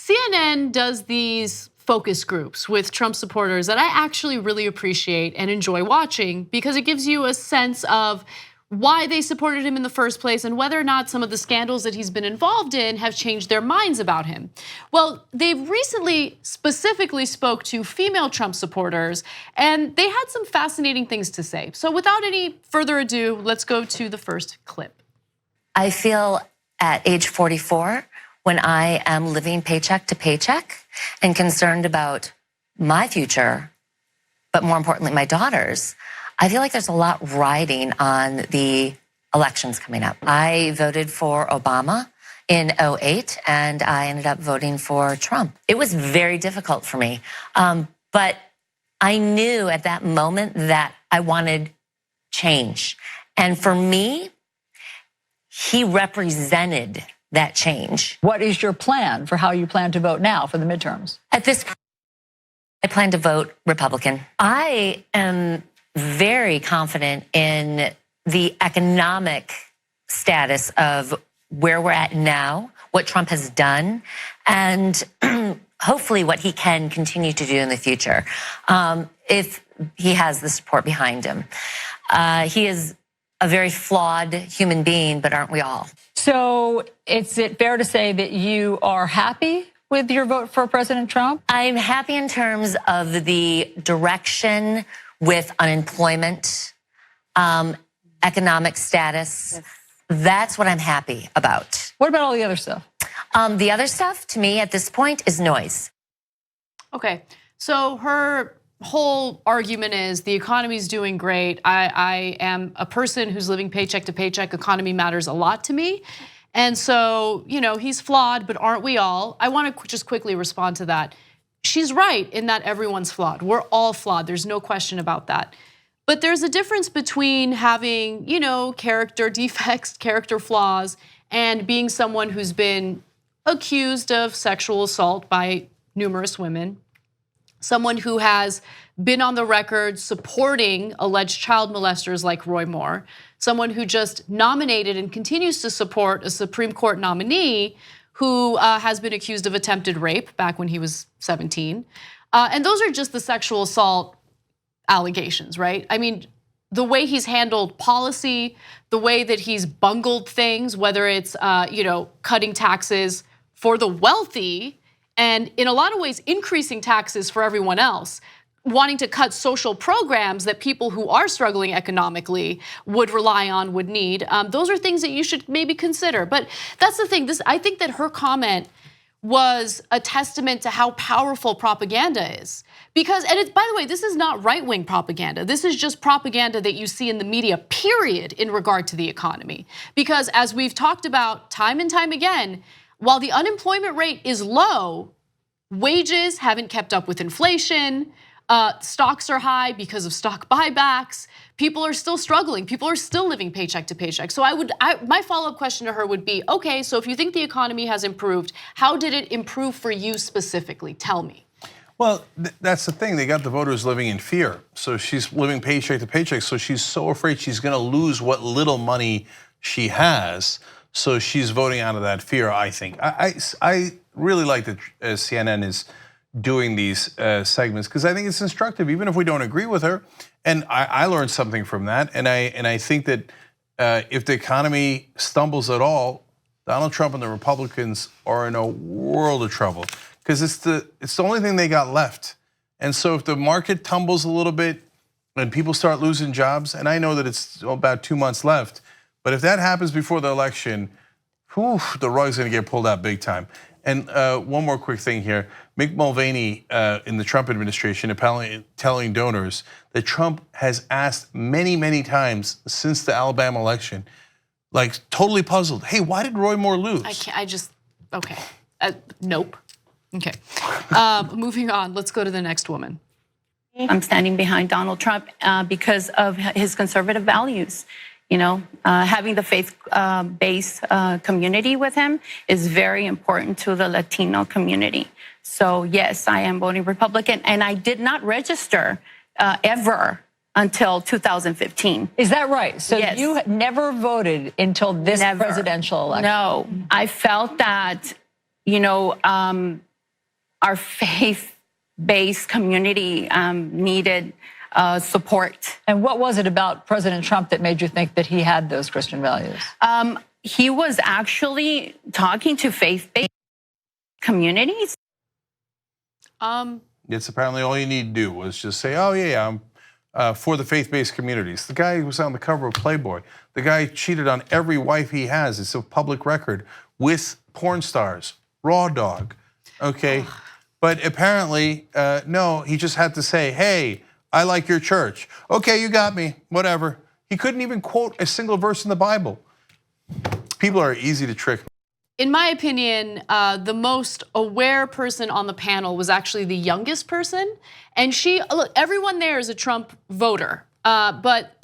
CNN does these focus groups with Trump supporters that I actually really appreciate and enjoy watching because it gives you a sense of why they supported him in the first place and whether or not some of the scandals that he's been involved in have changed their minds about him. Well, they've recently specifically spoke to female Trump supporters and they had some fascinating things to say. So without any further ado, let's go to the first clip. I feel at age 44, when I am living paycheck to paycheck and concerned about my future, but more importantly, my daughter's, I feel like there's a lot riding on the elections coming up. I voted for Obama in 2008, and I ended up voting for Trump. It was very difficult for me, but I knew at that moment that I wanted change. And for me, he represented that change. What is your plan for how you plan to vote now for the midterms? At this point, I plan to vote Republican. I am very confident in the economic status of where we're at now, what Trump has done, and hopefully what he can continue to do in the future if he has the support behind him. He is a very flawed human being, but aren't we all? So is it fair to say that you are happy with your vote for President Trump? I'm happy in terms of the direction with unemployment, economic status. Yes. That's what I'm happy about. What about all the other stuff? The other stuff, to me, at this point, is noise. Okay, so her whole argument is the economy's doing great. I am a person who's living paycheck to paycheck. Economy matters a lot to me. And so, he's flawed, but aren't we all? I want to just quickly respond to that. She's right in that everyone's flawed. We're all flawed. There's no question about that. But there's a difference between having, character defects, character flaws, and being someone who's been accused of sexual assault by numerous women, someone who has been on the record supporting alleged child molesters like Roy Moore, someone who just nominated and continues to support a Supreme Court nominee who has been accused of attempted rape back when he was 17. And those are just the sexual assault allegations, right? I mean, the way he's handled policy, the way that he's bungled things, whether it's cutting taxes for the wealthy and in a lot of ways increasing taxes for everyone else, wanting to cut social programs that people who are struggling economically would rely on, would need. Those are things that you should maybe consider. But that's the thing, I think that her comment was a testament to how powerful propaganda is. Because, and it's, by the way, this is not right-wing propaganda. This is just propaganda that you see in the media, period, in regard to the economy. Because as we've talked about time and time again, while the unemployment rate is low, wages haven't kept up with inflation. Stocks are high because of stock buybacks. People are still struggling. People are still living paycheck to paycheck. So my follow-up question to her would be, okay, so if you think the economy has improved, how did it improve for you specifically? Tell me. Well, that's the thing. They got the voters living in fear. So she's living paycheck to paycheck. So she's so afraid she's going to lose what little money she has. So she's voting out of that fear, I think. I really like that CNN is doing these segments because I think it's instructive, even if we don't agree with her. And I learned something from that. And I think that if the economy stumbles at all, Donald Trump and the Republicans are in a world of trouble because it's the only thing they got left. And so if the market tumbles a little bit and people start losing jobs, and I know that it's about 2 months left, but if that happens before the election, the rug's gonna get pulled out big time. And one more quick thing here. Mick Mulvaney in the Trump administration apparently telling donors that Trump has asked many, many times since the Alabama election, like totally puzzled, hey, why did Roy Moore lose? Okay, nope. Okay, moving on, let's go to the next woman. I'm standing behind Donald Trump because of his conservative values. Having the faith-based community with him is very important to the Latino community. So yes, I am voting Republican, and I did not register ever until 2015. Is that right? So yes. You never voted until this presidential election? No, I felt that, our faith-based community needed support. And what was it about President Trump that made you think that he had those Christian values? He was actually talking to faith-based communities. It's apparently all you need to do was just say, oh yeah, I'm for the faith-based communities. The guy who was on the cover of Playboy, the guy cheated on every wife he has, it's a public record, with porn stars, Raw Dog, okay? But apparently, no, he just had to say, hey, I like your church. Okay, you got me, whatever. He couldn't even quote a single verse in the Bible. People are easy to trick. In my opinion, the most aware person on the panel was actually the youngest person. And look, everyone there is a Trump voter. But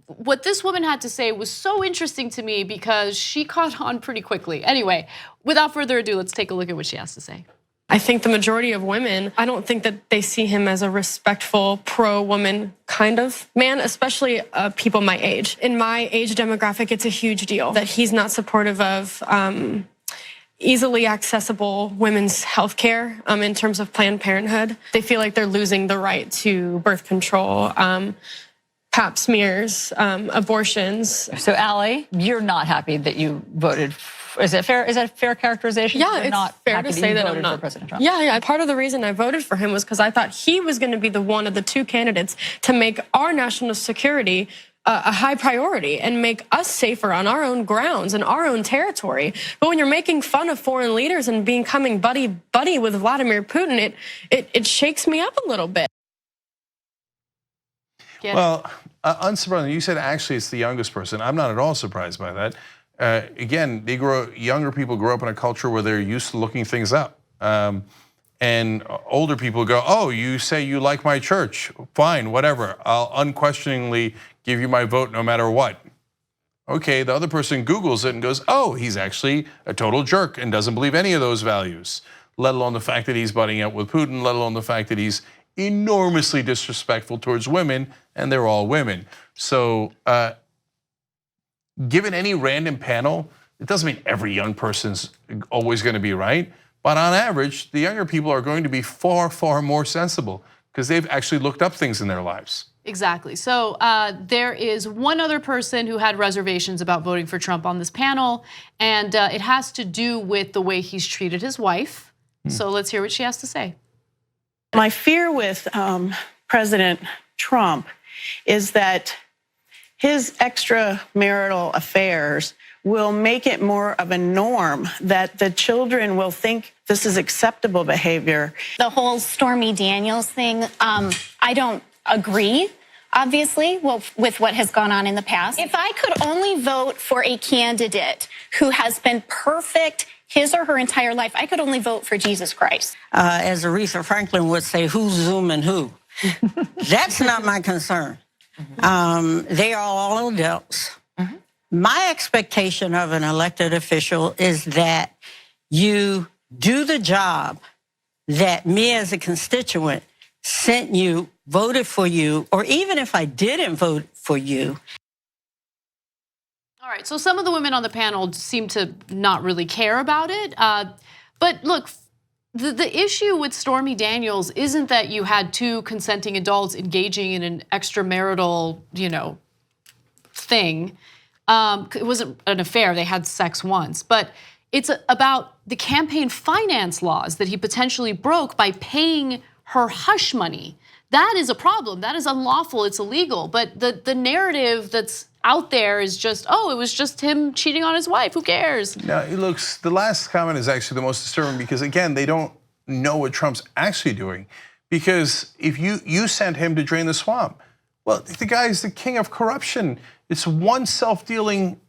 what this woman had to say was so interesting to me because she caught on pretty quickly. Anyway, without further ado, let's take a look at what she has to say. I think the majority of women, I don't think that they see him as a respectful, pro-woman kind of man, especially people my age. In my age demographic, it's a huge deal that he's not supportive of easily accessible women's health care in terms of Planned Parenthood. They feel like they're losing the right to birth control, pap smears, abortions. So Allie, you're not happy that you voted. Is it fair? Is that a fair characterization? Yeah, You're it's not fair to say that I'm not. For President Trump. Yeah. Part of the reason I voted for him was because I thought he was going to be the one of the two candidates to make our national security a high priority and make us safer on our own grounds and our own territory. But when you're making fun of foreign leaders and becoming buddy with Vladimir Putin, it shakes me up a little bit. Well, unsurprisingly, you said actually it's the youngest person. I'm not at all surprised by that. Again, younger people grow up in a culture where they're used to looking things up. And older people go, oh, you say you like my church, fine, whatever. I'll unquestioningly give you my vote no matter what. Okay, the other person Googles it and goes, oh, he's actually a total jerk and doesn't believe any of those values, let alone the fact that he's butting up with Putin, let alone the fact that he's enormously disrespectful towards women, and they're all women. So given any random panel, it doesn't mean every young person's always going to be right. But on average, the younger people are going to be far, far more sensible because they've actually looked up things in their lives. Exactly. So there is one other person who had reservations about voting for Trump on this panel, and it has to do with the way he's treated his wife. So let's hear what she has to say. My fear with President Trump is that his extramarital affairs will make it more of a norm, that the children will think this is acceptable behavior. The whole Stormy Daniels thing, I don't agree, obviously, with what has gone on in the past. If I could only vote for a candidate who has been perfect his or her entire life, I could only vote for Jesus Christ. As Aretha Franklin would say, who's zooming who? That's not my concern. They are all adults. My expectation of an elected official is that you do the job that me as a constituent sent you, voted for you, or even if I didn't vote for you. All right, so some of the women on the panel seem to not really care about it. But look, the issue with Stormy Daniels isn't that you had two consenting adults engaging in an extramarital, thing. It wasn't an affair, they had sex once. But it's about the campaign finance laws that he potentially broke by paying her hush money. That is a problem. That is unlawful. It's illegal. But the narrative that's out there is just, oh, it was just him cheating on his wife. Who cares? Now, the last comment is actually the most disturbing because, again, they don't know what Trump's actually doing. Because if you sent him to drain the swamp, well, the guy's the king of corruption. It's one self-dealing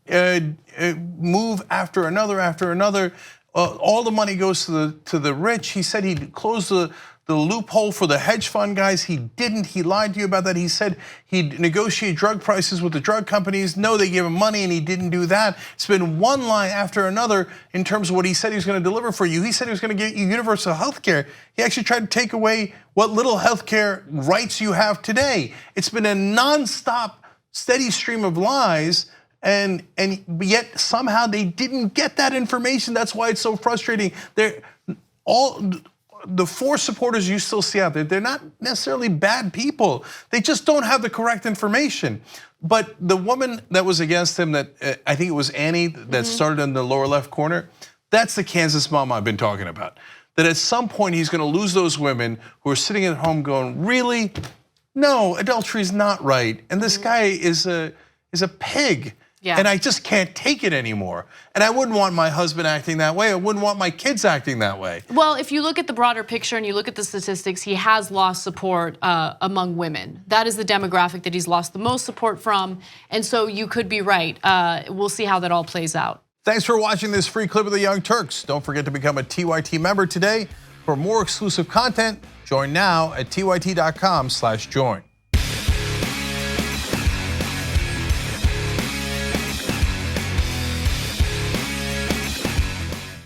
move after another. All the money goes to the rich. He said he'd close the loophole for the hedge fund guys. He didn't. He lied to you about that. He said he'd negotiate drug prices with the drug companies. No, they gave him money and he didn't do that. It's been one lie after another in terms of what he said he was going to deliver for you. He said he was going to get you universal health care. He actually tried to take away what little health care rights you have today. It's been a nonstop, steady stream of lies. And yet somehow they didn't get that information. That's why it's so frustrating. the 4 supporters you still see out there, they're not necessarily bad people. They just don't have the correct information. But the woman that was against him, that I think it was Annie, that started in the lower left corner, that's the Kansas mom I've been talking about. That at some point he's gonna lose those women who are sitting at home going, really? No, adultery is not right. And this guy is a pig. Yeah. And I just can't take it anymore. And I wouldn't want my husband acting that way. I wouldn't want my kids acting that way. Well, if you look at the broader picture and you look at the statistics, he has lost support among women. That is the demographic that he's lost the most support from. And so you could be right. We'll see how that all plays out. Thanks for watching this free clip of the Young Turks. Don't forget to become a TYT member today. For more exclusive content, join now at tyt.com/join.